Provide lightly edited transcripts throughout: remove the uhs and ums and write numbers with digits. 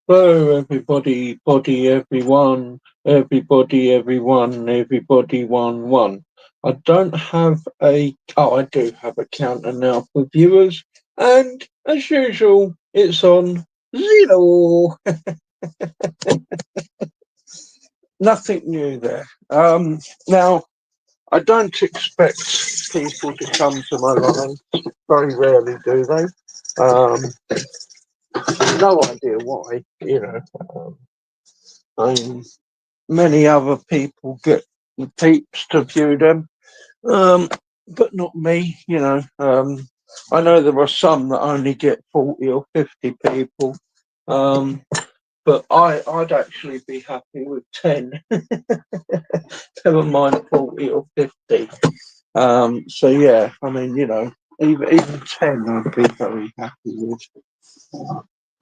Hello, everybody, body, everyone, everybody, one. I don't have I do have a counter now for viewers, and as usual, it's on zero. Nothing new there. Now, I don't expect people to come to my line. Very rarely do they. Um, no idea why, I mean, many other people get the peeps to view them, um, but not me. I know there are some that only get 40 or 50 people, um, but I'd actually be happy with 10, never mind 40 or 50. So yeah, I mean, even 10 I'd be very happy with.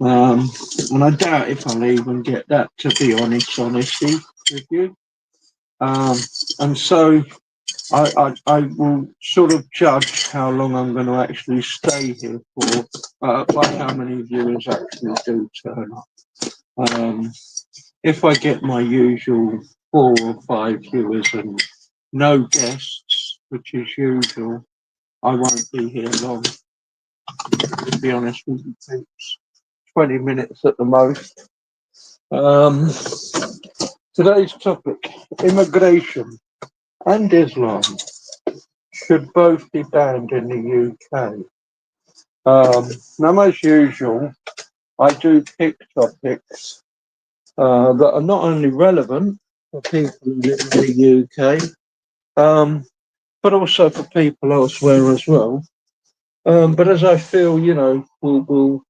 And I doubt if I'll even get that, to be honesty with you. Um, and so I will sort of judge how long I'm going to actually stay here for by how many viewers actually do turn up. If I get my usual 4 or 5 viewers and no guests, which is usual, I won't be here long. To be honest with you, peeps. 20 minutes at the most. Um, Today's topic: immigration and Islam should both be banned in the UK. Now, as usual, I do pick topics that are not only relevant for people who live in the UK, but also for people elsewhere as well. But as I feel, we'll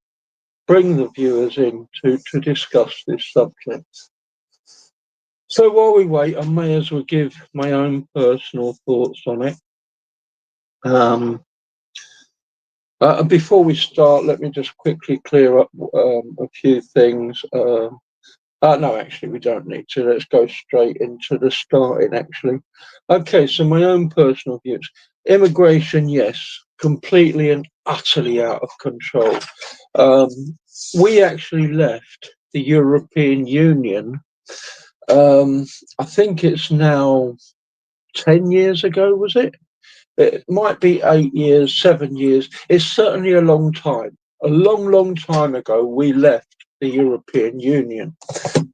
bring the viewers in to discuss this subject. So while we wait, I may as well give my own personal thoughts on it. Before we start, let me just quickly clear up a few things. No, actually, we don't need to. Let's go straight into the starting, actually. Okay, so my own personal views. Immigration, yes, completely and utterly out of control. Um, we actually left the European Union. I think it's now 10 years ago, was it? It might be 8 years, 7 years. It's certainly a long time. A long, long time ago, we left the European Union.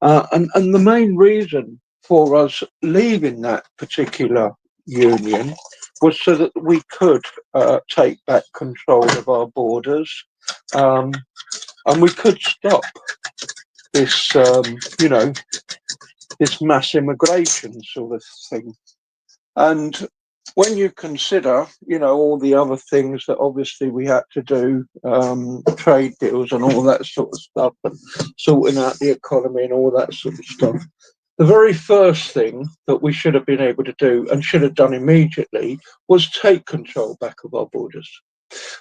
And the main reason for us leaving that particular union was so that we could take back control of our borders, and we could stop this, this mass immigration sort of thing. And when you consider, all the other things that obviously we had to do, trade deals and all that sort of stuff, and sorting out the economy and all that sort of stuff, the very first thing that we should have been able to do and should have done immediately was take control back of our borders,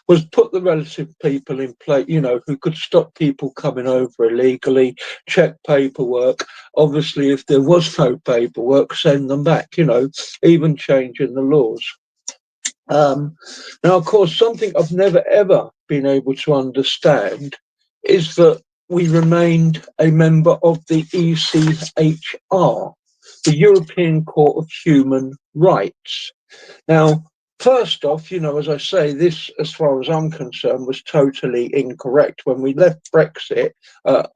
was put the relative people in place, who could stop people coming over illegally, check paperwork. Obviously, if there was no paperwork, send them back, even changing the laws. Now, of course, something I've never ever been able to understand is that we remained a member of the ECHR, the European Court of Human Rights. Now, first off, as I say, this, as far as I'm concerned, was totally incorrect. When we left Brexit, when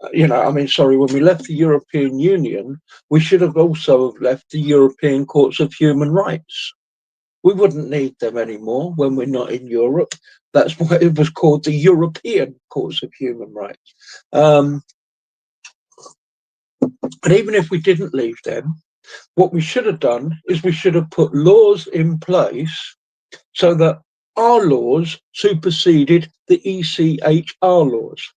we left the European Union, we should have also have left the European Courts of Human Rights. We wouldn't need them anymore when we're not in Europe. That's why it was called the European Courts of Human Rights. But even if we didn't leave them, what we should have done is we should have put laws in place so that our laws superseded the ECHR laws.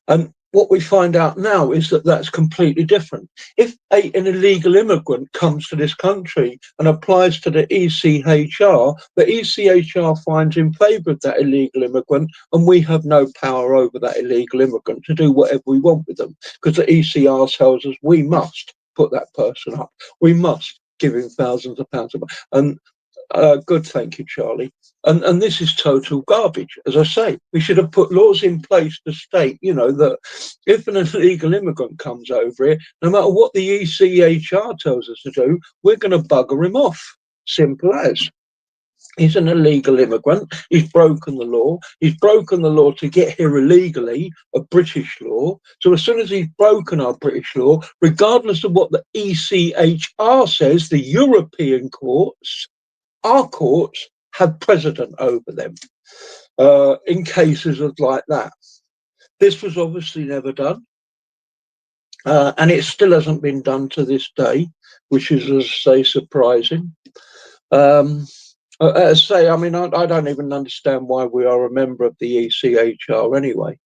And what we find out now is that that's completely different. If an illegal immigrant comes to this country and applies to the ECHR finds in favour of that illegal immigrant, and we have no power over that illegal immigrant to do whatever we want with them, because the ECR tells us we must put that person up. We must give him thousands of pounds. And Good, thank you, Charlie. And this is total garbage. As I say, we should have put laws in place to state, that if an illegal immigrant comes over here, no matter what the ECHR tells us to do, we're going to bugger him off. Simple as. He's an illegal immigrant. He's broken the law. He's broken the law to get here illegally, a British law. So as soon as he's broken our British law, regardless of what the ECHR says, the European courts, our courts have precedent over them in cases of like that. This was obviously never done. And it still hasn't been done to this day, which is, as I say, surprising. As I say, I mean, I don't even understand why we are a member of the ECHR anyway,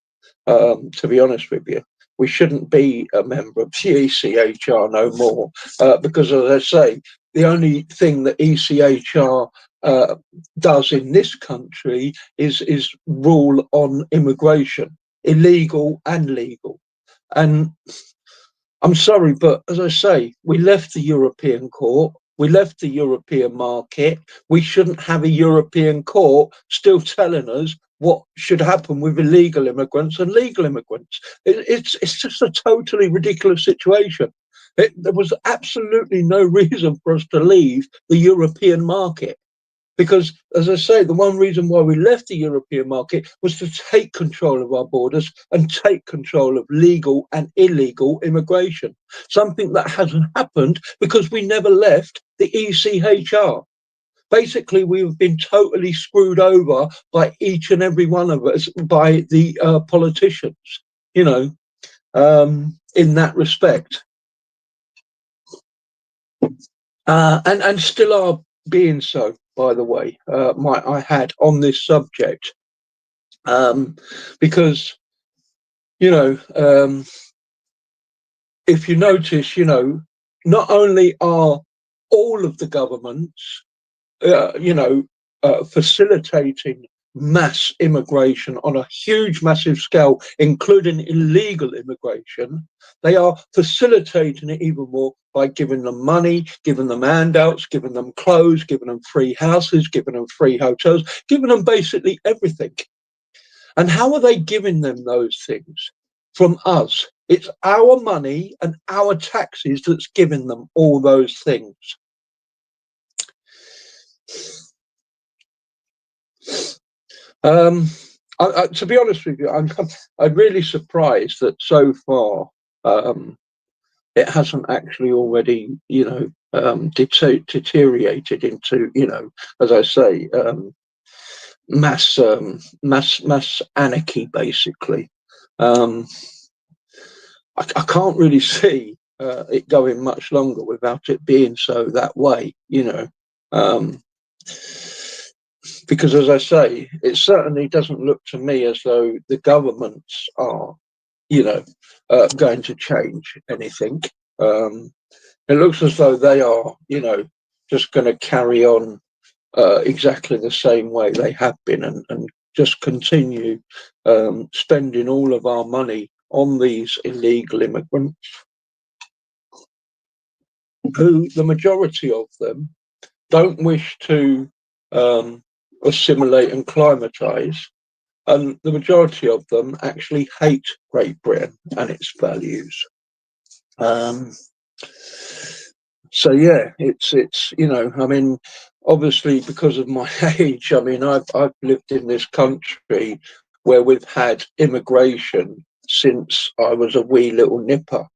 to be honest with you. We shouldn't be a member of the ECHR no more, because, as I say, the only thing that ECHR does in this country is rule on immigration, illegal and legal. And I'm sorry, but as I say, we left the European court. We left the European market. We shouldn't have a European court still telling us what should happen with illegal immigrants and legal immigrants. It's just a totally ridiculous situation. There was absolutely no reason for us to leave the European market. Because, as I say, the one reason why we left the European market was to take control of our borders and take control of legal and illegal immigration. Something that hasn't happened because we never left the ECHR. Basically, we've been totally screwed over by each and every one of us, by the politicians, in that respect. And still are being so, by the way, I had on this subject, because, if you notice, not only are all of the governments, facilitating mass immigration on a huge, massive scale, including illegal immigration, they are facilitating it even more by giving them money, giving them handouts, giving them clothes, giving them free houses, giving them free hotels, giving them basically everything. And how are they giving them those things? From us. It's our money and our taxes that's giving them all those things. To be honest with you, I'm really surprised that so far it hasn't actually already, deteriorated into, as I say, mass anarchy, basically. I can't really see it going much longer without it being so that way, because, as I say, it certainly doesn't look to me as though the governments are, going to change anything. It looks as though they are, just going to carry on exactly the same way they have been, and just continue spending all of our money on these illegal immigrants, who the majority of them don't wish to assimilate and climatize, and the majority of them actually hate Great Britain and its values. So yeah, it's I mean, obviously because of my age, I mean, I've lived in this country where we've had immigration since I was a wee little nipper.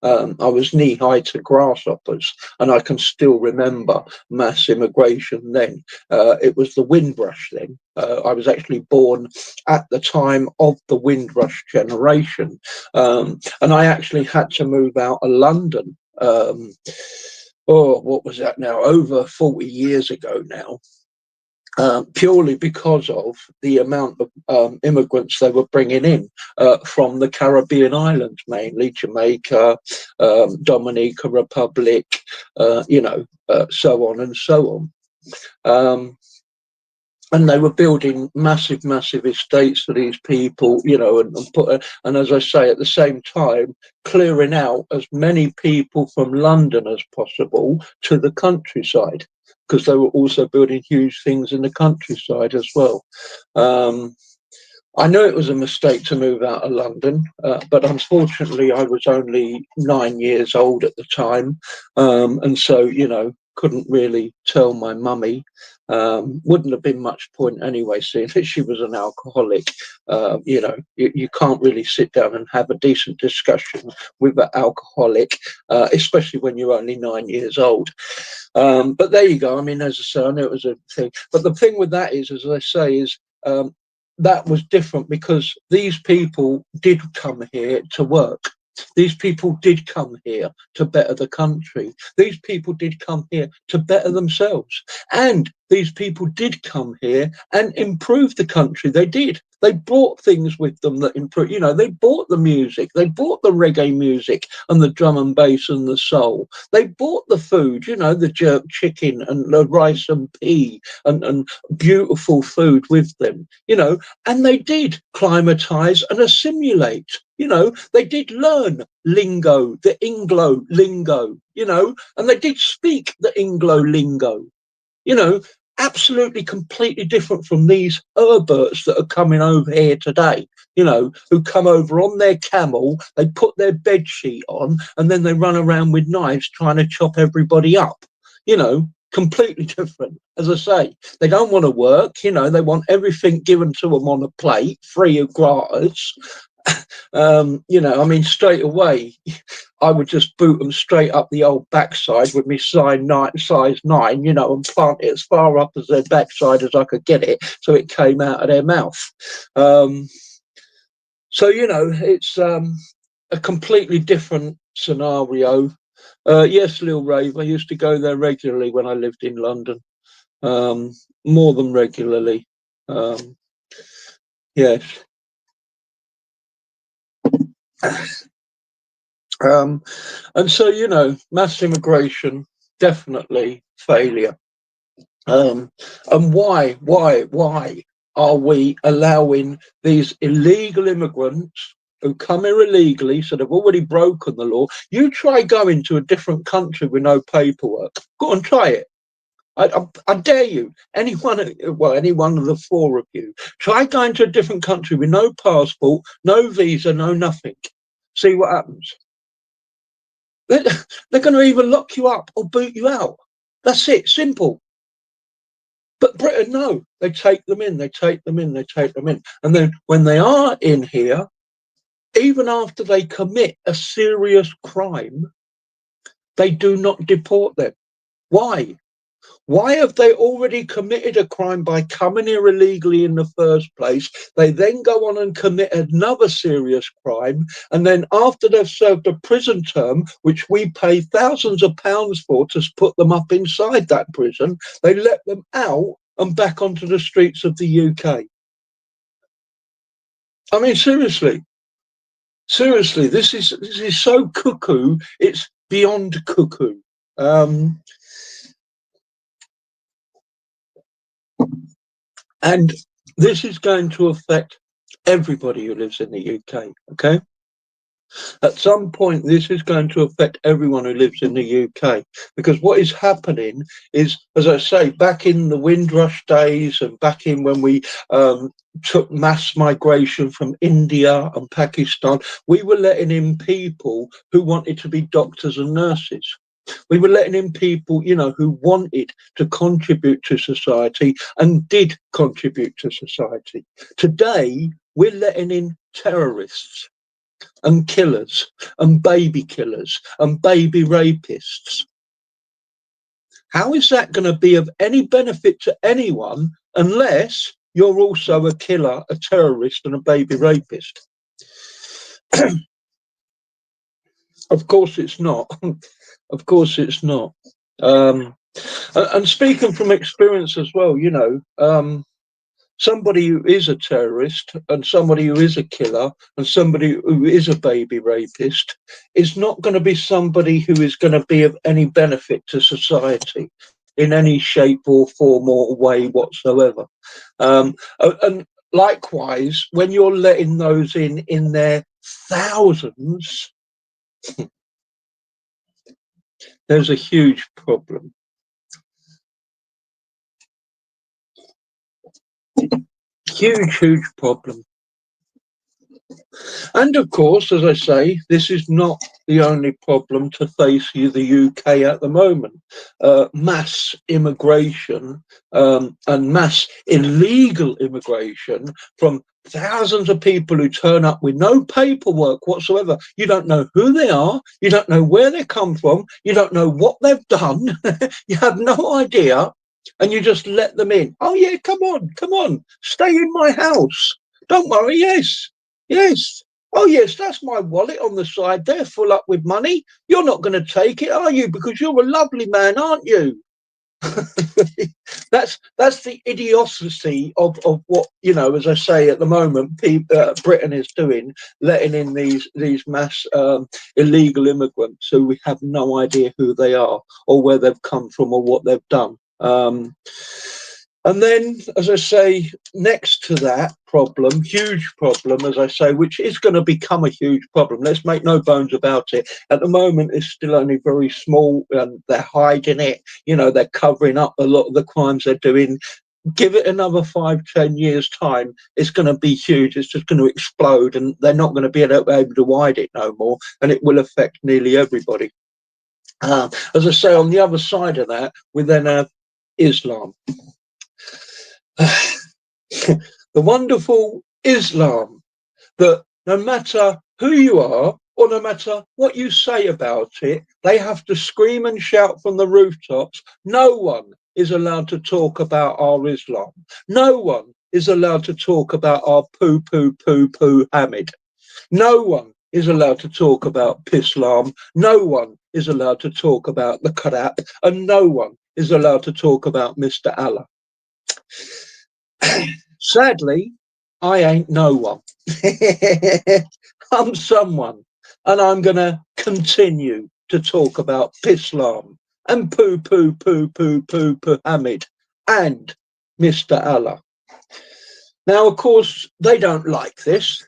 I was knee high to grasshoppers, and I can still remember mass immigration then. It was the Windrush then. I was actually born at the time of the Windrush generation, and I actually had to move out of London. What was that now? Over 40 years ago now. Purely because of the amount of immigrants they were bringing in from the Caribbean islands, mainly Jamaica, Dominica Republic, so on and so on. And they were building massive estates for these people, and as I say, at the same time, clearing out as many people from London as possible to the countryside. because they were also building huge things in the countryside as well. I know it was a mistake to move out of London, but unfortunately I was only 9 years old at the time. And so, you know, couldn't really tell my mummy. Wouldn't have been much point anyway, seeing that she was an alcoholic. You know, you can't really sit down and have a decent discussion with an alcoholic, especially when you're only 9 years old. But there you go. I mean, as I say, I know it was a thing. But the thing with that is, as I say, is that was different because these people did come here to work. These people did come here to better the country. These people did come here to better themselves. And these people did come here and improve the country. They did. They brought things with them that improve. You know, they bought the music. They bought the reggae music and the drum and bass and the soul. They bought the food, you know, the jerk chicken and the rice and pea and beautiful food with them, you know, and they did climatize and assimilate. You know, they did learn lingo, the Inglo lingo, you know, and they did speak the Inglo lingo, you know, absolutely completely different from these Herberts that are coming over here today, you know, who come over on their camel, they put their bed sheet on, and then they run around with knives trying to chop everybody up, you know. Completely different. As I say, they don't want to work, you know, they want everything given to them on a plate, free of gratis. You know, I mean, straight away, I would just boot them straight up the old backside with me size 9, you know, and plant it as far up as their backside as I could get it, so it came out of their mouth. So, you know, it's a completely different scenario. Yes, Lil Rave, I used to go there regularly when I lived in London, more than regularly. Yes. And so, you know, mass immigration, definitely failure. And why are we allowing these illegal immigrants who come here illegally, so they've already broken the law? You try going to a different country with no paperwork. Go on, try it. I dare you, any one of the four of you, try going to a different country with no passport, no visa, no nothing. See what happens. They're going to either lock you up or boot you out. That's it, simple. But Britain, no, they take them in, they take them in, they take them in. And then when they are in here, even after they commit a serious crime, they do not deport them. Why? Why have they already committed a crime by coming here illegally in the first place? They then go on and commit another serious crime. And then after they've served a prison term, which we pay thousands of pounds for to put them up inside that prison, they let them out and back onto the streets of the UK. I mean, seriously, this is so cuckoo. It's beyond cuckoo. And this is going to affect everybody who lives in the UK, okay? At some point, this is going to affect everyone who lives in the UK, because what is happening is, as I say, back in the Windrush days and back in when we took mass migration from India and Pakistan, we were letting in people who wanted to be doctors and nurses. We were letting in people, you know, who wanted to contribute to society and did contribute to society. Today, we're letting in terrorists and killers and baby killers and baby rapists. How is that going to be of any benefit to anyone unless you're also a killer, a terrorist, and a baby rapist? Of course it's not. Of course it's not. And speaking from experience as well, you know, somebody who is a terrorist and somebody who is a killer and somebody who is a baby rapist is not going to be somebody who is going to be of any benefit to society in any shape or form or way whatsoever. And likewise, when you're letting those in their thousands, there's a huge problem. Huge problem. And of course, as I say, this is not the only problem to face the UK at the moment. Mass immigration and mass illegal immigration from thousands of people who turn up with no paperwork whatsoever. You don't know who they are. You don't know where they come from. You don't know what they've done. You have no idea. And you just let them in. Oh, yeah, come on, stay in my house. Don't worry, yes. Yes. Oh, yes, that's my wallet on the side there, full up with money. You're not going to take it, are you? Because you're a lovely man, aren't you? that's the idiocy of what, you know, as I say, at the moment, Britain is doing, letting in these mass illegal immigrants who we have no idea who they are or where they've come from or what they've done. And then, as I say, next to that problem, huge problem, as I say, which is going to become a huge problem. Let's make no bones about it. At the moment, it's still only very small, and they're hiding it. You know, they're covering up a lot of the crimes they're doing. Give it another 5-10 years time, it's going to be huge. It's just going to explode, and they're not going to be able to hide it no more, and it will affect nearly everybody. As I say, on the other side of that, we then have Islam. The wonderful Islam, that no matter who you are or no matter what you say about it, they have to scream and shout from the rooftops. No one is allowed to talk about our Islam. No one is allowed to talk about our poo Hamid. No one is allowed to talk about Pislam. No one is allowed to talk about the Quran, and no one is allowed to talk about Mr. Allah. Sadly, I ain't no one. I'm someone, and I'm going to continue to talk about Pislam and poo Hamid and Mr. Allah. Now, of course, they don't like this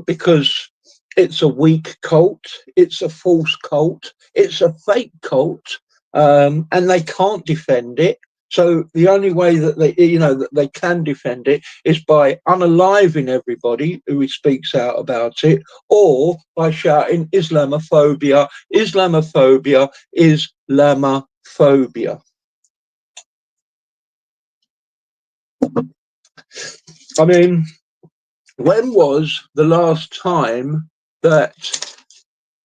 because it's a weak cult, it's a false cult, it's a fake cult, and they can't defend it. So the only way that they can defend it is by unaliving everybody who speaks out about it, or by shouting Islamophobia, Islamophobia, Islamophobia. I mean, when was the last time that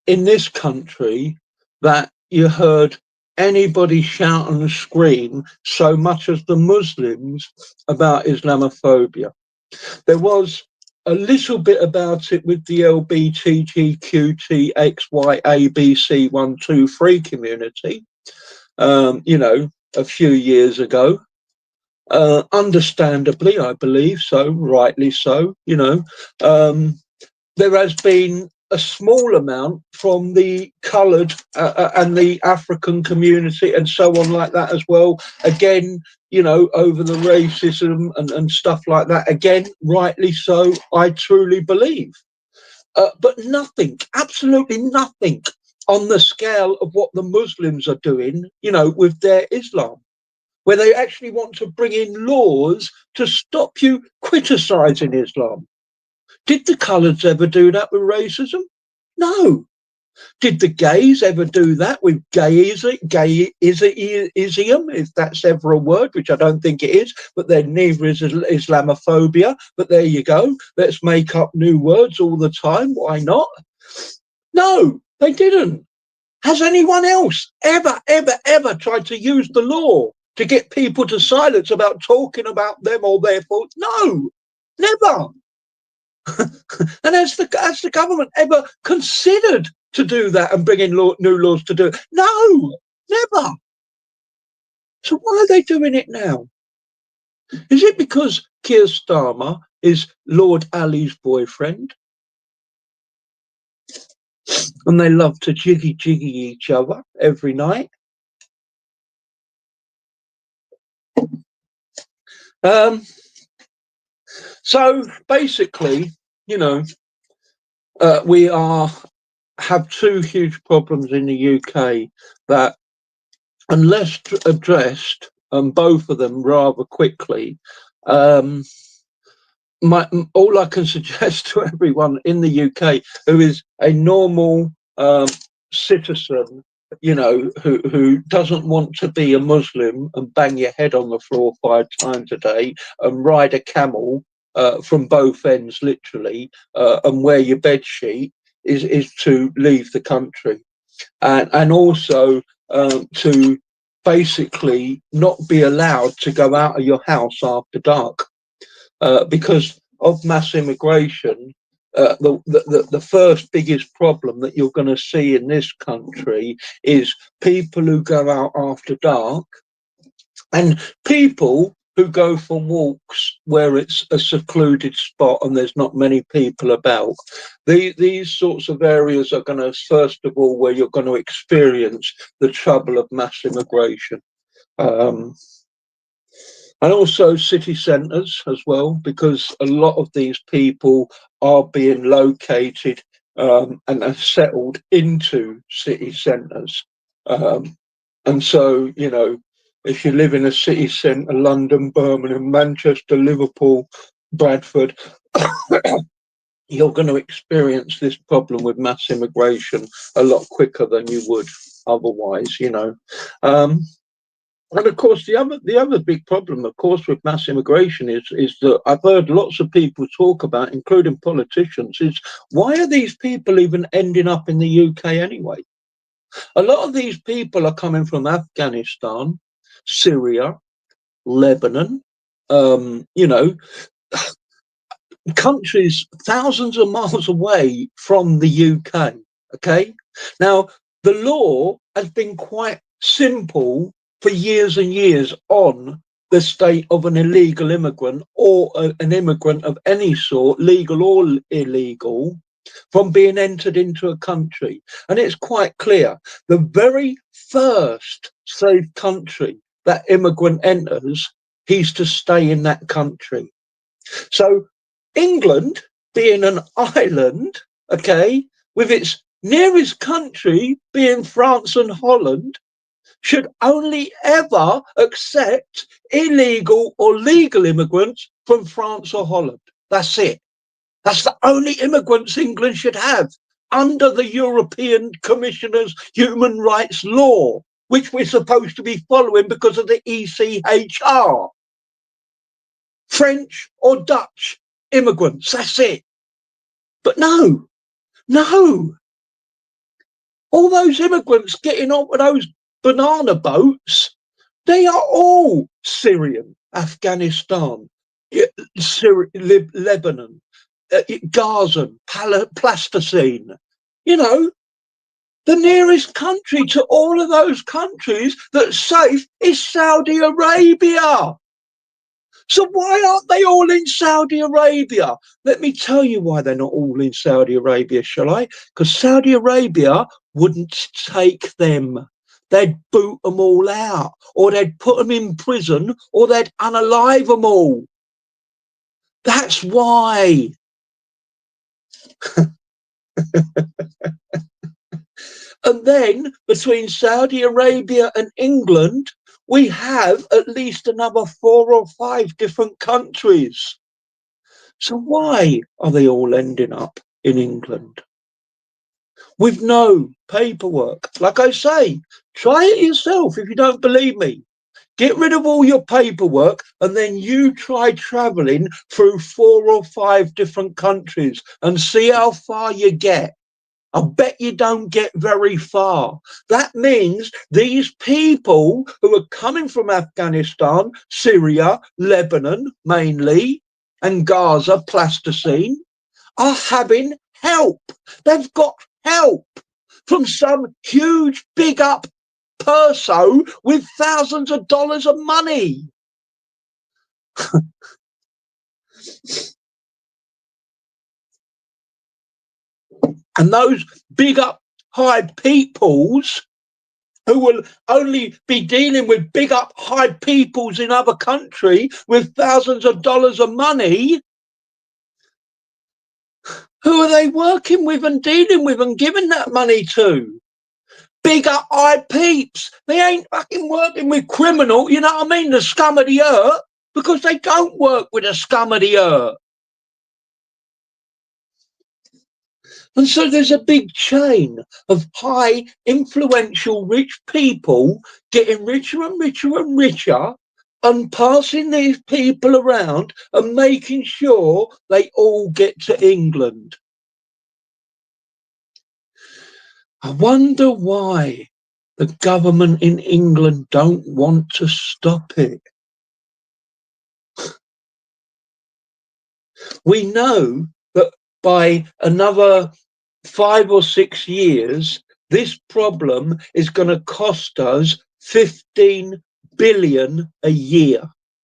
in this country that you heard anybody shout and scream so much as the Muslims about Islamophobia? There was a little bit about it with the LBTGQTXYABC123 community, you know, a few years ago. Understandably, I believe so, rightly so, you know. There has been a small amount from the coloured and the African community and so on like that as well. Again, you know, over the racism and stuff like that. Again, rightly so, I truly believe. But nothing, absolutely nothing on the scale of what the Muslims are doing, you know, with their Islam, where they actually want to bring in laws to stop you criticising Islam. Did the coloureds ever do that with racism? No. Did the gays ever do that with gayism, if that's ever a word, which I don't think it is, but then neither is Islamophobia. But there you go. Let's make up new words all the time. Why not? No, they didn't. Has anyone else ever tried to use the law to get people to silence about talking about them or their faults? No, never. And has the government ever considered to do that and bring in new laws to do it? No, never. So why are they doing it now? Is it because Keir Starmer is Lord Ali's boyfriend? And they love to jiggy each other every night? So basically, you know, we have two huge problems in the UK that, unless addressed, both of them rather quickly, Um, all I can suggest to everyone in the UK who is a normal citizen, you know, who doesn't want to be a Muslim and bang your head on the floor 5 times a day and ride a camel from both ends, literally, and wear your bed sheet, is to leave the country, and also to basically not be allowed to go out of your house after dark because of mass immigration. The first biggest problem that you're going to see in this country is people who go out after dark and people who go for walks where it's a secluded spot and there's not many people about. These sorts of areas are going to, first of all, where you're going to experience the trouble of mass immigration. Um, and also city centres as well, because a lot of these people are being located and are settled into city centres. And so, you know, if you live in a city centre, London, Birmingham, Manchester, Liverpool, Bradford, you're going to experience this problem with mass immigration a lot quicker than you would otherwise, you know. And of course, the other big problem, of course, with mass immigration is that I've heard lots of people talk about, including politicians, is why are these people even ending up in the UK anyway? A lot of these people are coming from Afghanistan, Syria, Lebanon, you know, countries thousands of miles away from the UK. Okay, now the law has been quite simple for years and years on the state of an illegal immigrant or an immigrant of any sort, legal or illegal, from being entered into a country. And it's quite clear the very first safe country that immigrant enters, he's to stay in that country. So England, being an island, okay, with its nearest country being France and Holland, should only ever accept illegal or legal immigrants from France or Holland. That's it. That's the only immigrants England should have under the European Commissioner's human rights law, which we're supposed to be following because of the ECHR. French or Dutch immigrants, that's it. But no, all those immigrants getting on with those banana boats, they are all Syrian, Afghanistan, Lebanon, Gaza, Palestine. You know, the nearest country to all of those countries that's safe is Saudi Arabia. So why aren't they all in Saudi Arabia? Let me tell you why they're not all in Saudi Arabia, shall I? Because Saudi Arabia wouldn't take them. They'd boot them all out, or they'd put them in prison, or they'd unalive them all. That's why. And then between Saudi Arabia and England, we have at least another 4 or 5 different countries. So why are they all ending up in England? With no paperwork. Like I say, try it yourself if you don't believe me. Get rid of all your paperwork and then you try travelling through 4 or 5 different countries and see how far you get. I bet you don't get very far. That means these people who are coming from Afghanistan, Syria, Lebanon mainly, and Gaza, Palestine, are having help. They've got help from some huge, big up perso with thousands of dollars of money. And those big up high peoples who will only be dealing with big up high peoples in other country with thousands of dollars of money, who are they working with and dealing with and giving that money to? Big up high peeps. They ain't fucking working with criminal, you know what I mean? The scum of the earth. because they don't work with the scum of the earth. And so there's a big chain of high, influential, rich people getting richer and richer and richer and passing these people around and making sure they all get to England. I wonder why the government in England don't want to stop it. We know that by another 5 or 6 years, this problem is going to cost us 15 billion a year.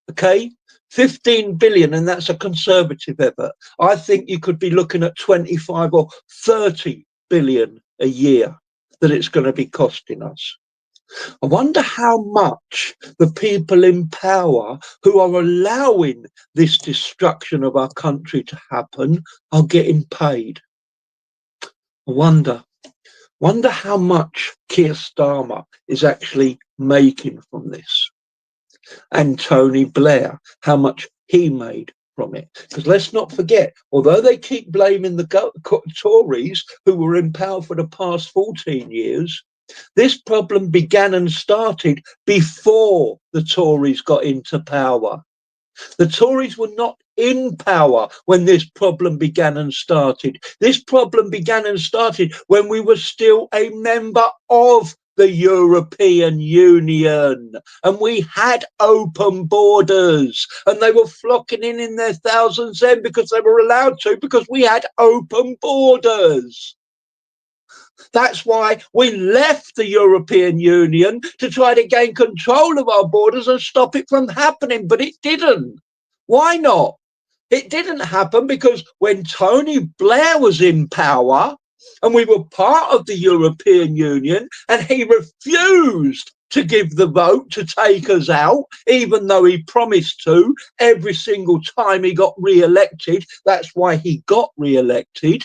Okay? 15 billion, and that's a conservative effort. I think you could be looking at 25 or 30 billion a year that it's going to be costing us. I wonder how much the people in power who are allowing this destruction of our country to happen are getting paid. I wonder how much Keir Starmer is actually making from this. And Tony Blair, how much he made from it. Because let's not forget, although they keep blaming the Tories who were in power for the past 14 years, this problem began and started before the Tories got into power. The Tories were not in power when this problem began and started. This problem began and started when we were still a member of the European Union, and we had open borders, and they were flocking in their thousands then because they were allowed to, because we had open borders. That's why we left the European Union, to try to gain control of our borders and stop it from happening, but it didn't. Why not? It didn't happen because when Tony Blair was in power and we were part of the European Union, and he refused to give the vote to take us out, even though he promised to every single time he got re-elected. That's why he got re-elected.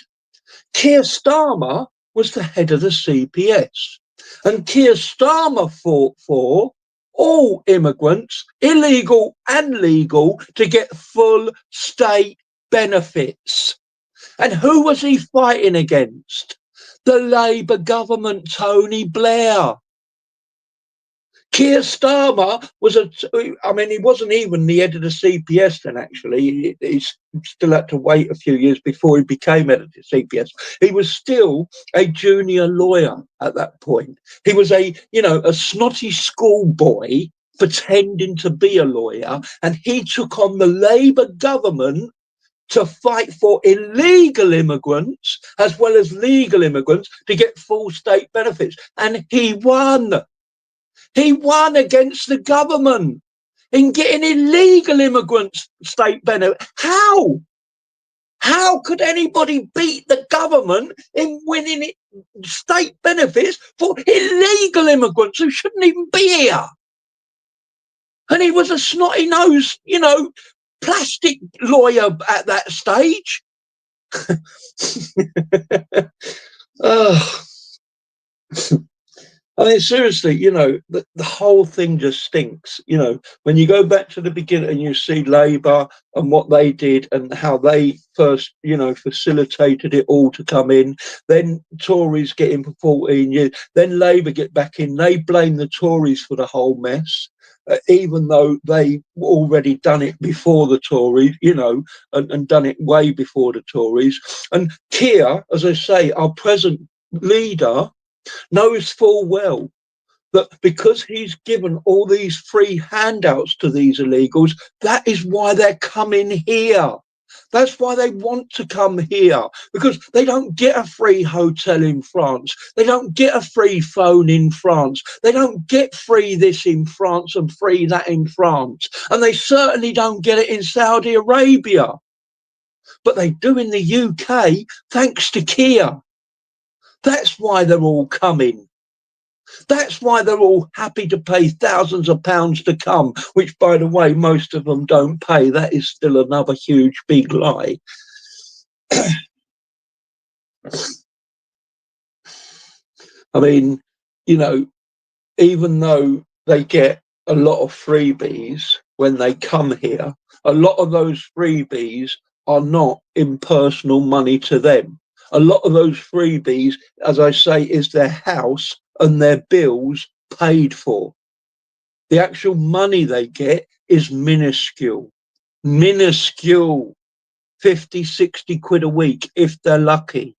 Keir Starmer was the head of the CPS, and Keir Starmer fought for all immigrants, illegal and legal, to get full state benefits. And who was he fighting against? The Labour government, Tony Blair. Keir Starmer was he wasn't even the head of the CPS then, actually. He still had to wait a few years before he became head of the CPS. He was still a junior lawyer at that point. He was a snotty schoolboy pretending to be a lawyer, and he took on the Labour government to fight for illegal immigrants as well as legal immigrants to get full state benefits. And he won. He won against the government in getting illegal immigrants state benefit. How? How could anybody beat the government in winning state benefits for illegal immigrants who shouldn't even be here? And he was a snotty-nosed, plastic lawyer at that stage. I mean, seriously, the whole thing just stinks. When you go back to the beginning and you see Labour and what they did and how they first, facilitated it all to come in, then Tories get in for 14 years, then Labour get back in. They blame the Tories for the whole mess, even though they already done it before the Tories, and done it way before the Tories. And Keir, as I say, our present leader, knows full well that because he's given all these free handouts to these illegals, that is why they're coming here. That's why they want to come here, because they don't get a free hotel in France. They don't get a free phone in France. They don't get free this in France and free that in France. And they certainly don't get it in Saudi Arabia. But they do in the UK thanks to Keir. That's why they're all coming. That's why they're all happy to pay thousands of pounds to come, which, by the way, most of them don't pay. That is still another huge, big lie. I mean, even though they get a lot of freebies, when they come here, a lot of those freebies are not impersonal money to them. A lot of those freebies, as I say, is their house and their bills paid for. The actual money they get is minuscule, minuscule, 50, 60 quid a week if they're lucky.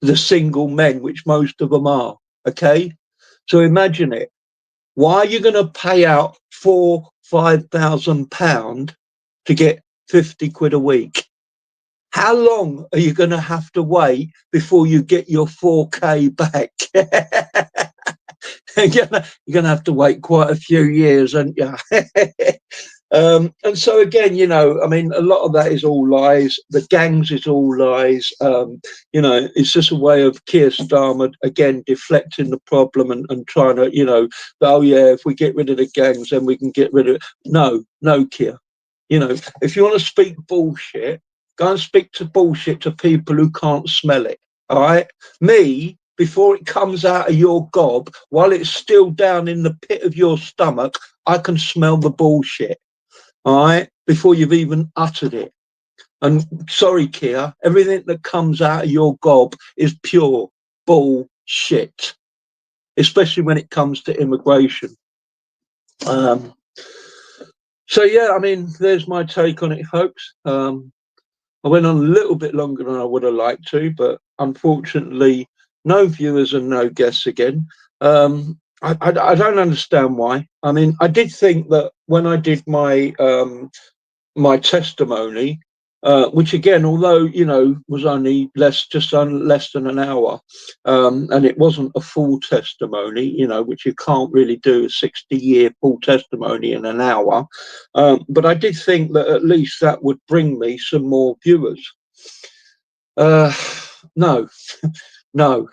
The single men, which most of them are. Okay. So imagine it. Why are you going to pay out £4,000-5,000 to get 50 quid a week? How long are you going to have to wait before you get your 4K back? You're going to have to wait quite a few years, aren't you? And so again, you know, I mean, a lot of that is all lies. The gangs is all lies. You know, it's just a way of Keir Starmer again deflecting the problem and trying to, you know, oh yeah, if we get rid of the gangs, then we can get rid of it. No, Keir. You know, if you want to speak bullshit, go and speak to bullshit to people who can't smell it. All right, me. Before it comes out of your gob, while it's still down in the pit of your stomach, I can smell the bullshit. All right, before you've even uttered it. And sorry, Keir, everything that comes out of your gob is pure bullshit, especially when it comes to immigration. So yeah, I mean, there's my take on it, folks. I went on a little bit longer than I would have liked to, but unfortunately, no viewers and no guests again. I don't understand why. I mean, I did think that when I did my my testimony, which again, although you know was only less than an hour, and it wasn't a full testimony, you know, which you can't really do a 60-year full testimony in an hour. But I did think that at least that would bring me some more viewers. No. No.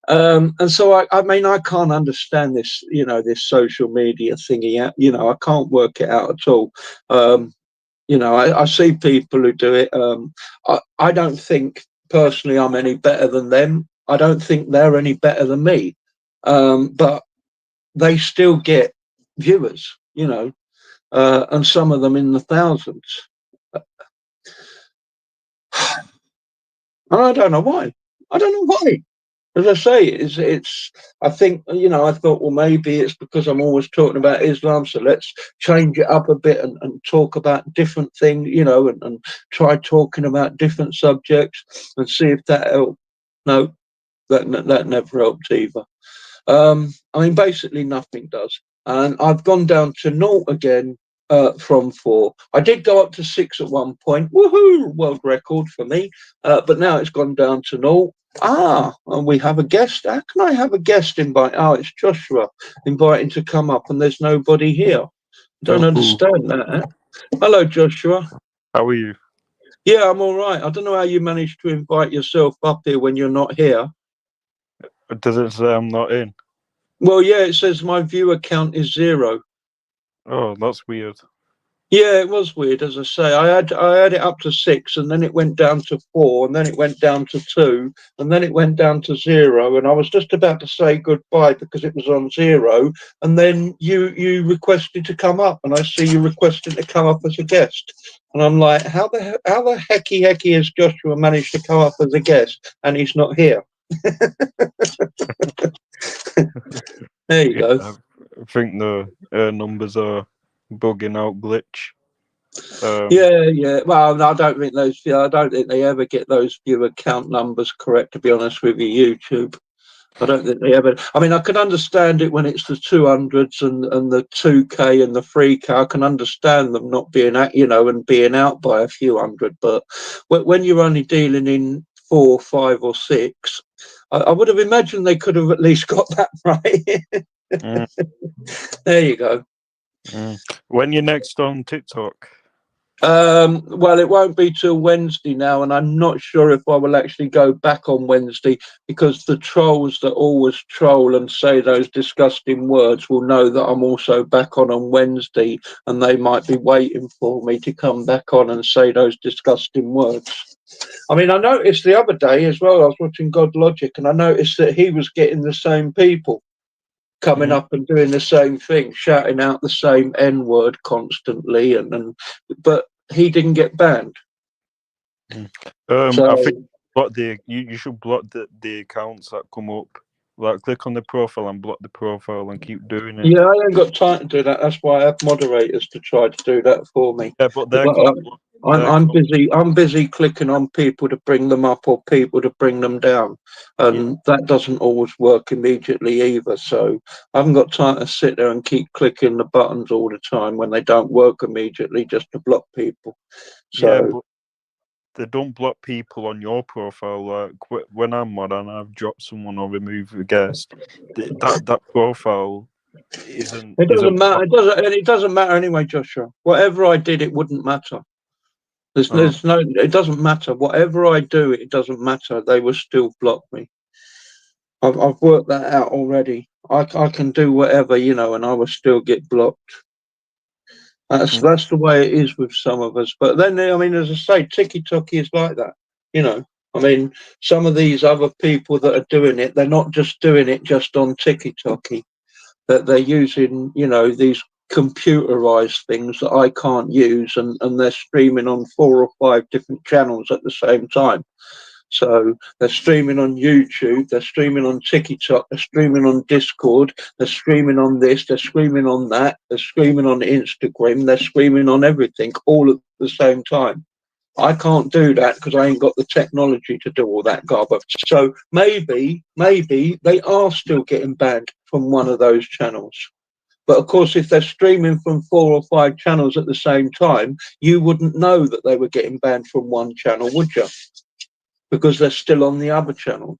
And so I mean, I can't understand this, you know, this social media thingy. You know, I can't work it out at all. You know, I see people who do it. I don't think personally I'm any better than them. I don't think they're any better than me. But they still get viewers, you know, and some of them in the thousands. And I don't know why. I don't know why. As I say, it's. I think, you know, I thought, well, maybe it's because I'm always talking about Islam, so let's change it up a bit and talk about different things, you know, and try talking about different subjects and see if that helped. No, that never helped either. I mean, basically nothing does. And I've gone down to 0 again from 4. I did go up to 6 at one point. Woohoo! World record for me. But now it's gone down to 0. And we have a guest. How can I have a guest invite? Oh, it's Joshua inviting to come up, and there's nobody here. Don't understand that. Hello, Joshua. How are you? Yeah, I'm all right. I don't know how you managed to invite yourself up here when you're not here. Does it say I'm not in? Well, yeah, it says my viewer count is 0. Oh, that's weird. Yeah, it was weird, as I say. I had it up to 6, and then it went down to 4, and then it went down to 2, and then it went down to 0. And I was just about to say goodbye because it was on 0, and then you requested to come up, and I see you requested to come up as a guest, and I'm like, how the hecky has Joshua managed to come up as a guest, and he's not here? There you go. I think the numbers are bugging out glitch. Yeah. Well, no, I don't think they ever get those viewer count numbers correct. To be honest with you, YouTube. I don't think they ever. I mean, I can understand it when it's the 200s and the 2K and the 3K. I can understand them not being out, you know, and being out by a few hundred. But when you're only dealing in 4, 5, or 6, I would have imagined they could have at least got that right. There you go. When you're next on TikTok? Well, it won't be till Wednesday now, and I'm not sure if I will actually go back on Wednesday because the trolls that always troll and say those disgusting words will know that I'm also back on Wednesday, and they might be waiting for me to come back on and say those disgusting words. I mean, I noticed the other day as well, I was watching God Logic, and I noticed that he was getting the same people. coming Mhm. up and doing the same thing, shouting out the same N word constantly, but he didn't get banned. I think So you should block the accounts that come up. Like, click on the profile and block the profile and keep doing it. yeah, I ain't got time to do that. That's why I have moderators to try to do that for me. Yeah, but But I'm busy clicking on people to bring them up or people to bring them down, and that doesn't always work immediately either. So I haven't got time to sit there and keep clicking the buttons all the time when they don't work immediately just to block people. Yeah, So but they don't block people on your profile. Like, when I'm mod and I've dropped someone or removed a guest, that profile isn't it doesn't matter. blocked. It doesn't matter anyway, Joshua. Whatever I did, it wouldn't matter. Oh. It doesn't matter. Whatever I do, it doesn't matter. They will still block me. I've worked that out already. I can do whatever, and I will still get blocked. That's the way it is with some of us. But then, I mean, as I say, TikTok is like that. I mean, some of these other people that are doing it, they're not just doing it just on TikTok. That they're using, these computerized things that I can't use, and they're streaming on 4 or 5 different channels at the same time. So they're streaming on YouTube, they're streaming on TikTok, they're streaming on Discord, they're streaming on this, they're streaming on that, they're streaming on Instagram, they're streaming on everything all at the same time. I can't do that because I ain't got the technology to do all that garbage. So maybe they are still getting banned from one of those channels. But of course, if they're streaming from 4 or 5 channels at the same time, you wouldn't know that they were getting banned from one channel, would you? Because they're still on the other channel.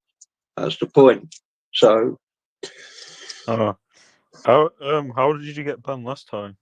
That's the point. So How did you get banned last time?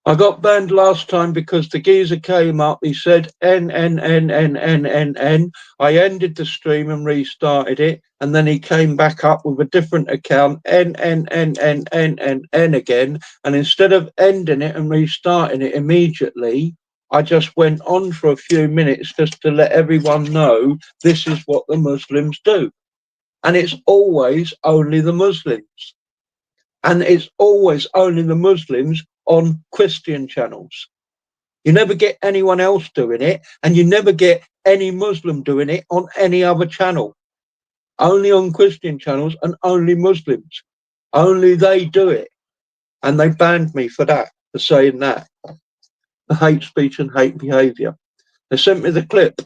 I got banned last time because the geezer came up. He said N N N N N N N. I ended the stream and restarted it, and then he came back up with a different account N N N N N N N again. And instead of ending it and restarting it immediately, I just went on for a few minutes just to let everyone know this is what the Muslims do. And it's always only the Muslims. And it's always only the Muslims on Christian channels. You never get anyone else doing it, and you never get any Muslim doing it on any other channel. Only on Christian channels and only Muslims. Only they do it. And they banned me for that, for saying that. The hate speech and hate behaviour. They sent me the clip.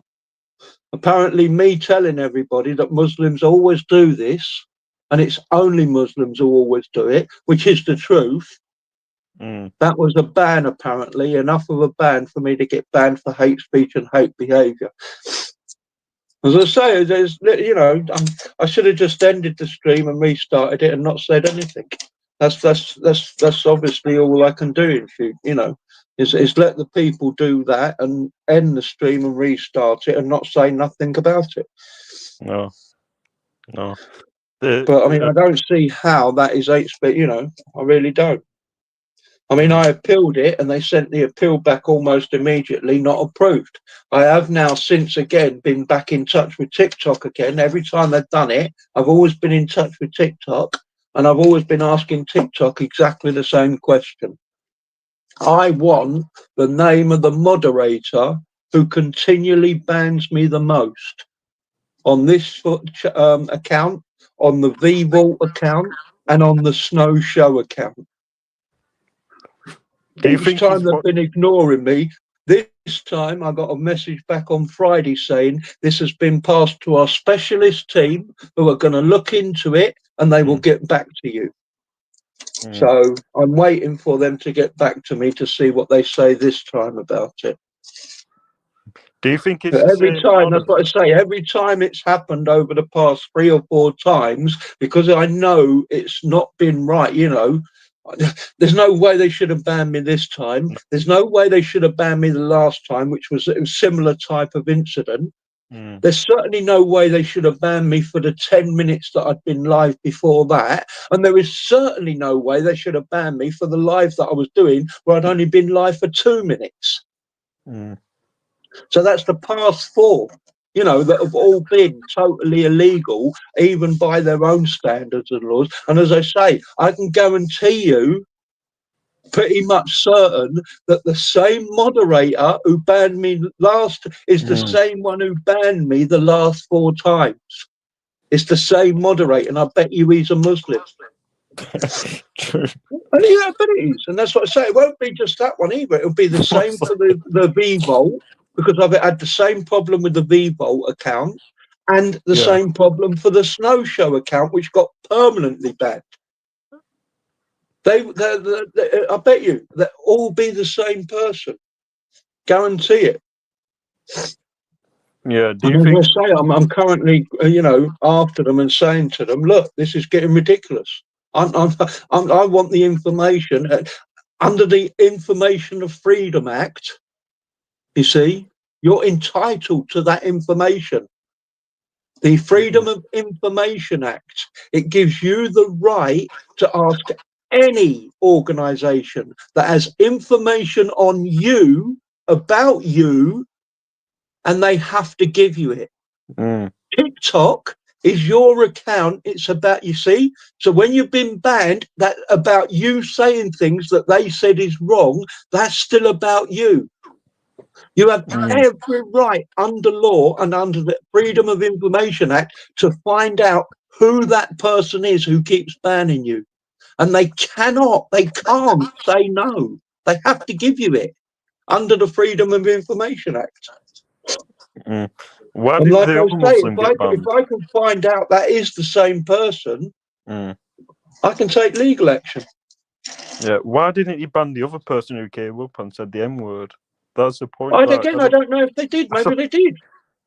Apparently, me telling everybody that Muslims always do this, and it's only Muslims who always do it, which is the truth. That was a ban, apparently, enough of a ban for me to get banned for hate speech and hate behaviour. As I say, I should have just ended the stream and restarted it and not said anything. That's obviously all I can do. Is let the people do that and end the stream and restart it and not say nothing about it. No. But I mean, I don't see how that is hate speech. I really don't. I mean, I appealed it and they sent the appeal back almost immediately, not approved. I have now since again been back in touch with TikTok again. Every time they've done it, I've always been in touch with TikTok and I've always been asking TikTok exactly the same question. I want the name of the moderator who continually bans me the most on this account, on the V-Vault account, and on the Snow Show account. Each time they've been ignoring me, this time I got a message back on Friday saying this has been passed to our specialist team who are going to look into it and they will get back to you. So I'm waiting for them to get back to me to see what they say this time about it. Do you think it's Every time, that's what I say, every time it's happened over the past 3 or 4 times, because I know it's not been right, there's no way they should have banned me this time. There's no way they should have banned me the last time, which was a similar type of incident. There's certainly no way they should have banned me for the 10 minutes that I'd been live before that. And there is certainly no way they should have banned me for the live that I was doing where I'd only been live for 2 minutes. So that's the past 4. you know, that have all been totally illegal, even by their own standards and laws. And as I say, I can guarantee you, pretty much certain, that the same moderator who banned me last is the same one who banned me the last 4 times. It's the same moderator, and I bet you he's a Muslim. True. And yeah, I bet it is. And that's what I say. It won't be just that one either. It'll be the same for the VVolt, because I've had the same problem with the VVolt account, and the same problem for the Snow Show account, which got permanently banned. I bet you they'll all be the same person. Guarantee it. Yeah. Do And you think? as I say, I'm currently, you know, after them and saying to them, look, this is getting ridiculous. I want the information under the Information of Freedom Act. You see, you're entitled to that information. The Freedom of Information Act, it gives you the right to ask any organisation that has information on you, about you, and they have to give you it. TikTok is your account. It's about, you see, so when you've been banned, that about you saying things that they said is wrong, that's still about you. You have every right under law and under the Freedom of Information Act to find out who that person is who keeps banning you. And they can't say no. They have to give you it under the Freedom of Information Act. Why And did like the I other say, Muslim get banned? if I can find out that is the same person, I can take legal action. Yeah. Why didn't he ban the other person who came up and said the M-word? That's the point. I don't know if they did. Maybe they did.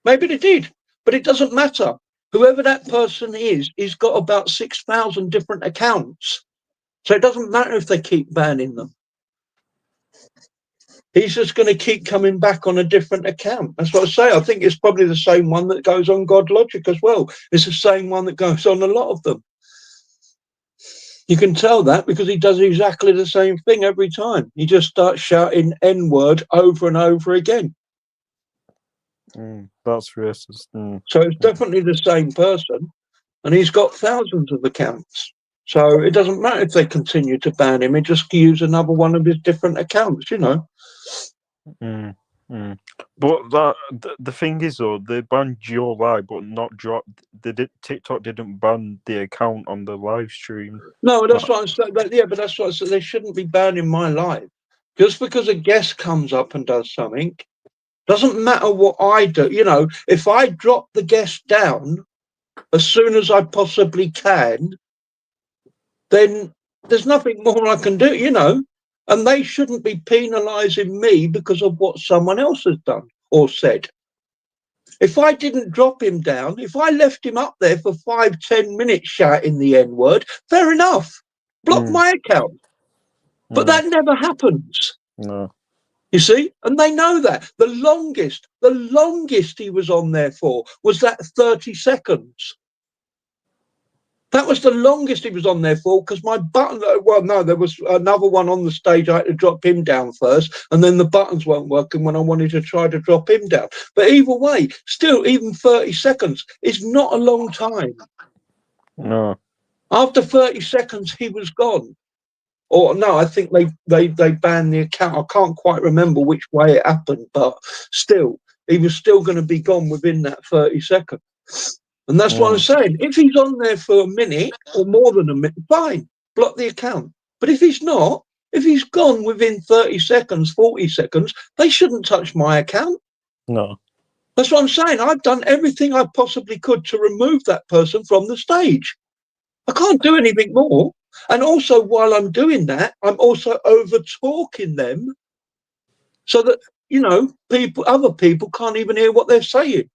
Maybe they did. But it doesn't matter. Whoever that person is, he's got about 6,000 different accounts. So it doesn't matter if they keep banning them. He's just going to keep coming back on a different account. That's what I say. I think it's probably the same one that goes on God Logic as well. It's the same one that goes on a lot of them. You can tell that because he does exactly the same thing every time. He just starts shouting N-word over and over again. That's racist. So it's definitely the same person, and he's got thousands of accounts. So it doesn't matter if they continue to ban him. He just use another one of his different accounts, you know. But the thing is, though, they banned your live, but not drop. TikTok didn't ban the account on the live stream. No, that's what I'm saying. Yeah, but that's what I said. They shouldn't be banning my live. Just because a guest comes up and does something, doesn't matter what I do. You know, if I drop the guest down as soon as I possibly can, then there's nothing more I can do, you know. And they shouldn't be penalising me because of what someone else has done or said. If I didn't drop him down, if I left him up there for 5-10 minutes shouting the N-word, fair enough. Block my account. But that never happens. No. You see? And they know that. The longest he was on there for was that 30 seconds. That was the longest he was on there for, because my button, well, no, there was another one on the stage. I had to drop him down first, and then the buttons weren't working when I wanted to try to drop him down. But either way, still, even 30 seconds is not a long time. No. After 30 seconds, he was gone. Or no, I think they banned the account. I can't quite remember which way it happened, but still, he was still going to be gone within that 30 seconds. And that's what I'm saying. If he's on there for a minute or more than a minute, fine, block the account. But if he's not, if he's gone within 30 seconds, 40 seconds, they shouldn't touch my account. No. That's what I'm saying. I've done everything I possibly could to remove that person from the stage. I can't do anything more. And also, while I'm doing that, I'm also over talking them so that, you know, other people can't even hear what they're saying.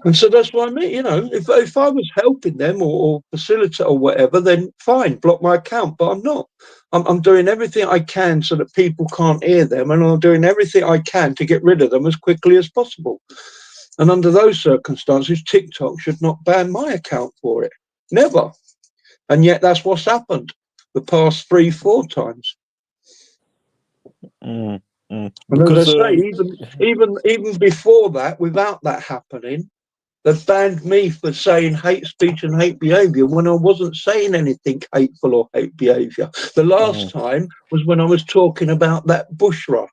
And so that's what I mean, you know, if I was helping them or facilitate or whatever, then fine, block my account. But I'm not. I'm doing everything I can so that people can't hear them, and I'm doing everything I can to get rid of them as quickly as possible. And under those circumstances, TikTok should not ban my account for it. Never. And yet that's what's happened the past 3-4 times. And Because as I say, even before that, without that happening, they banned me for saying hate speech and hate behaviour when I wasn't saying anything hateful or hate behaviour. The last time was when I was talking about that Bushra,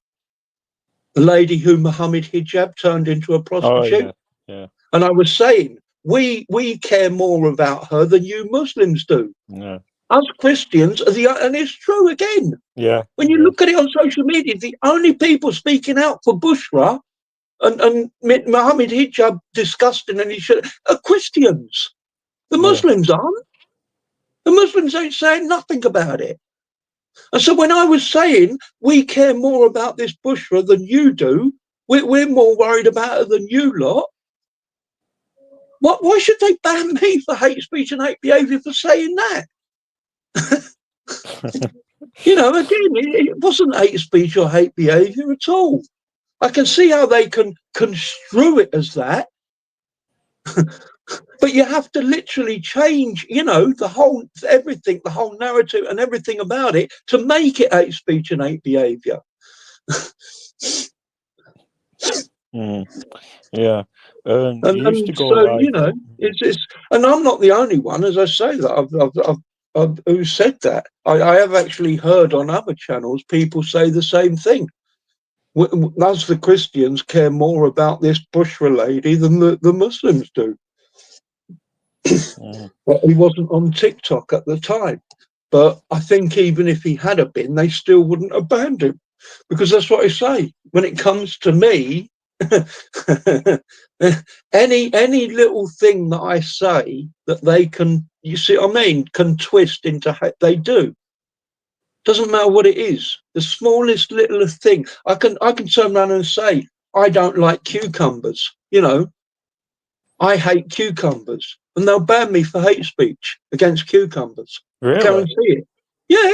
the lady who Mohammed Hijab turned into a prostitute. yeah. And I was saying, we care more about her than you Muslims do. Yeah. Us Christians are and it's true again. Yeah. When you look at it on social media, the only people speaking out for Bushra and Mohammed Hijab disgusting and he should are Christians. The Muslims aren't. The Muslims ain't saying nothing about it. And so when I was saying we care more about this Bushra than you do, we're more worried about her than you lot. Why should they ban me for hate speech and hate behaviour for saying that? You know, again, it wasn't hate speech or hate behaviour at all. I can see how they can construe it as that. But you have to literally change, you know, the whole narrative and everything about it to make it hate speech and hate behaviour. Yeah. And used to go so, live. you know, it's and I'm not the only one, as I say that I've who said that. I have actually heard on other channels people say the same thing. Us, the Christians, care more about this Bushra lady than the Muslims do. Well, he wasn't on TikTok at the time, but I think even if he had been, they still wouldn't have banned him, because that's what I say. When it comes to me, any little thing that I say that they can, you see what I mean, can twist into, they do. Doesn't matter what it is. The smallest little thing, I can turn around and say, I don't like cucumbers. You know, I hate cucumbers, and they'll ban me for hate speech against cucumbers. Really? I guarantee it. Yeah.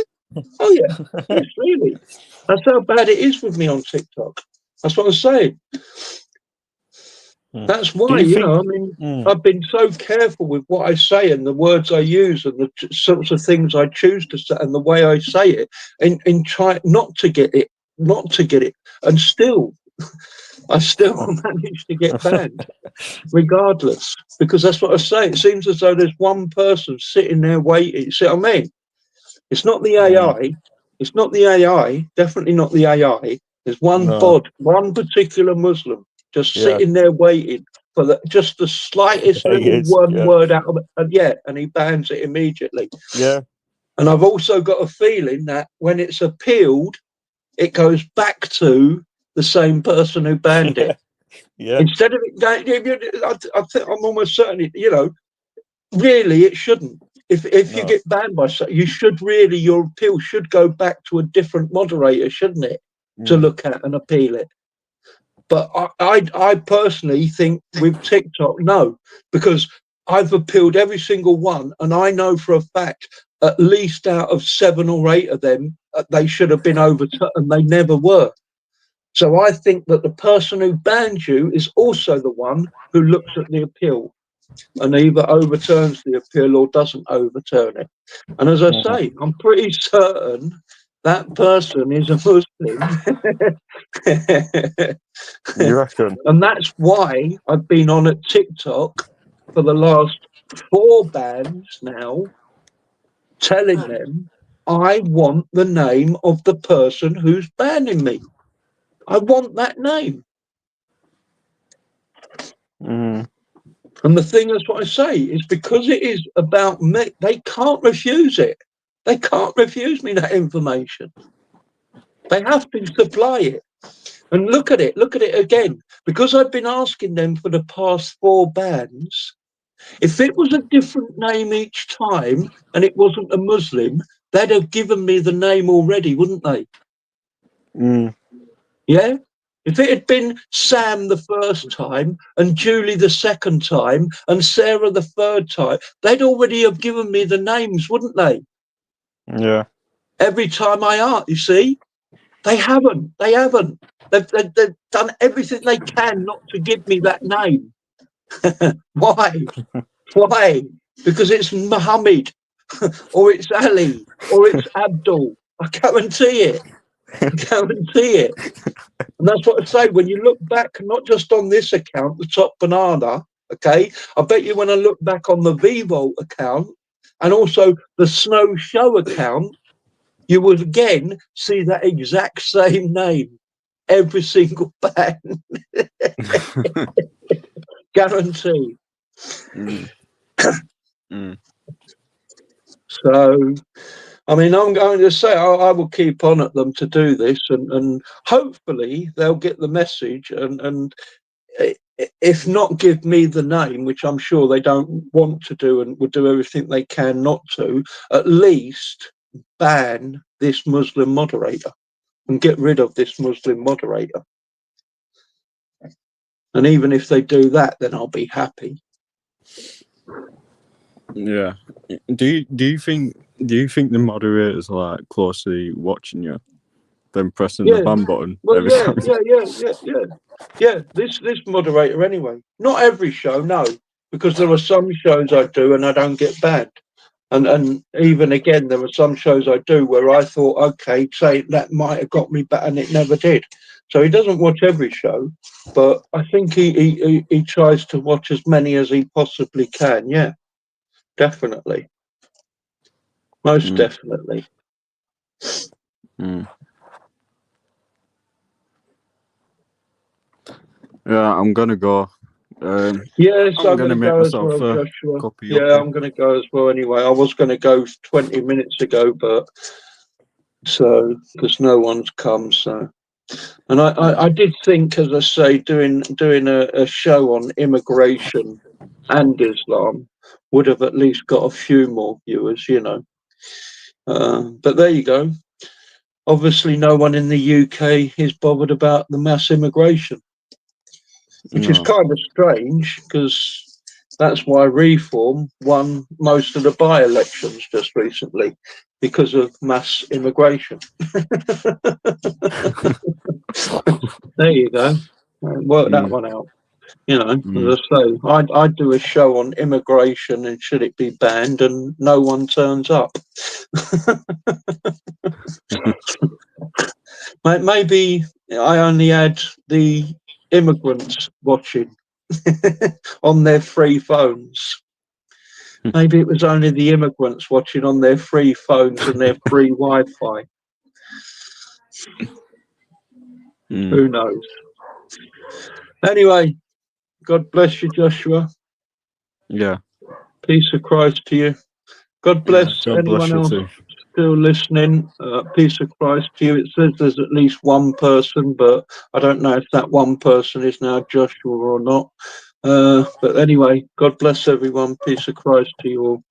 Oh yeah. Yes, really. That's how bad it is with me on TikTok. That's what I'm saying. That's why, you know, I mean, I've been so careful with what I say and the words I use and the sorts of things I choose to say and the way I say it, and try not to get it, and still, I still manage to get banned, regardless, because that's what I say. It seems as though there's one person sitting there waiting. See what I mean? It's not the AI. It's not the AI. Definitely not the AI. There's one one particular Muslim just sitting there waiting for just the slightest little word out of it, and he bans it immediately. Yeah. And I've also got a feeling that when it's appealed, it goes back to the same person who banned it. Instead of it going, I think I'm almost certain, you know, really it shouldn't. If you get banned by something, you should really, your appeal should go back to a different moderator, shouldn't it, to look at and appeal it. But I personally think with TikTok, no, because I've appealed every single one, and I know for a fact at least out of 7 or 8 of them, they should have been overturned, and they never were. So I think that the person who banned you is also the one who looks at the appeal and either overturns the appeal or doesn't overturn it. And as I say, I'm pretty certain that person is a Muslim. You reckon? And that's why I've been on at TikTok for the last 4 bans now, telling them I want the name of the person who's banning me. I want that name. And the thing is, what I say is, because it is about me, they can't refuse it. They can't refuse me that information. They have to supply it. And look at it again. Because I've been asking them for the past 4 bans, if it was a different name each time and it wasn't a Muslim, they'd have given me the name already, wouldn't they? Yeah? If it had been Sam the first time and Julie the second time and Sarah the third time, they'd already have given me the names, wouldn't they? Yeah. Every time I ask, you see? They haven't. They haven't. They've done everything they can not to give me that name. Why? Why? Because it's Muhammad or it's Ali or it's Abdul. I guarantee it. I guarantee it. And that's what I say, when you look back, not just on this account, the Top Banana, okay, I bet you when I look back on the Vivo account and also the Snow Show account, you will again see that exact same name. Every single band. Guaranteed. So, I mean, I'm going to say I will keep on at them to do this, and hopefully they'll get the message, and if not give me the name, which I'm sure they don't want to do and would do everything they can not to, at least ban this Muslim moderator and get rid of this Muslim moderator. And even if they do that, then I'll be happy. Yeah. Do you think the moderators are like closely watching you, then pressing the ban button? Well, yeah. This moderator anyway. Not every show, no, because there are some shows I do and I don't get banned. And even again, there are some shows I do where I thought, okay, say that might have got me back, and it never did. So he doesn't watch every show, but I think he tries to watch as many as he possibly can. Yeah, definitely, most definitely. Yeah, I'm gonna go. Yes, I'm gonna going to make go as myself well, a Joshua. copy. Yeah, Okay. I'm going to go as well anyway. I was going to go 20 minutes ago, but so because no one's come, so. And I did think, as I say, doing a show on immigration and Islam would have at least got a few more viewers, you know. But there you go. Obviously, no one in the UK is bothered about the mass immigration, which is kind of strange because that's why Reform won most of the by-elections just recently, because of mass immigration. There you go. Work that one out. You know, as I say, I'd do a show on immigration and should it be banned, and no one turns up. Maybe I only had the immigrants watching on their free phones. Maybe it was only the immigrants watching on their free phones and their free Wi-Fi. Who knows? Anyway, God bless you, Joshua. Yeah. Peace of Christ to you. God bless anyone else still listening. Peace of Christ to you. It says there's at least one person, but I don't know if that one person is now Joshua or not. But anyway, God bless everyone. Peace of Christ to you all.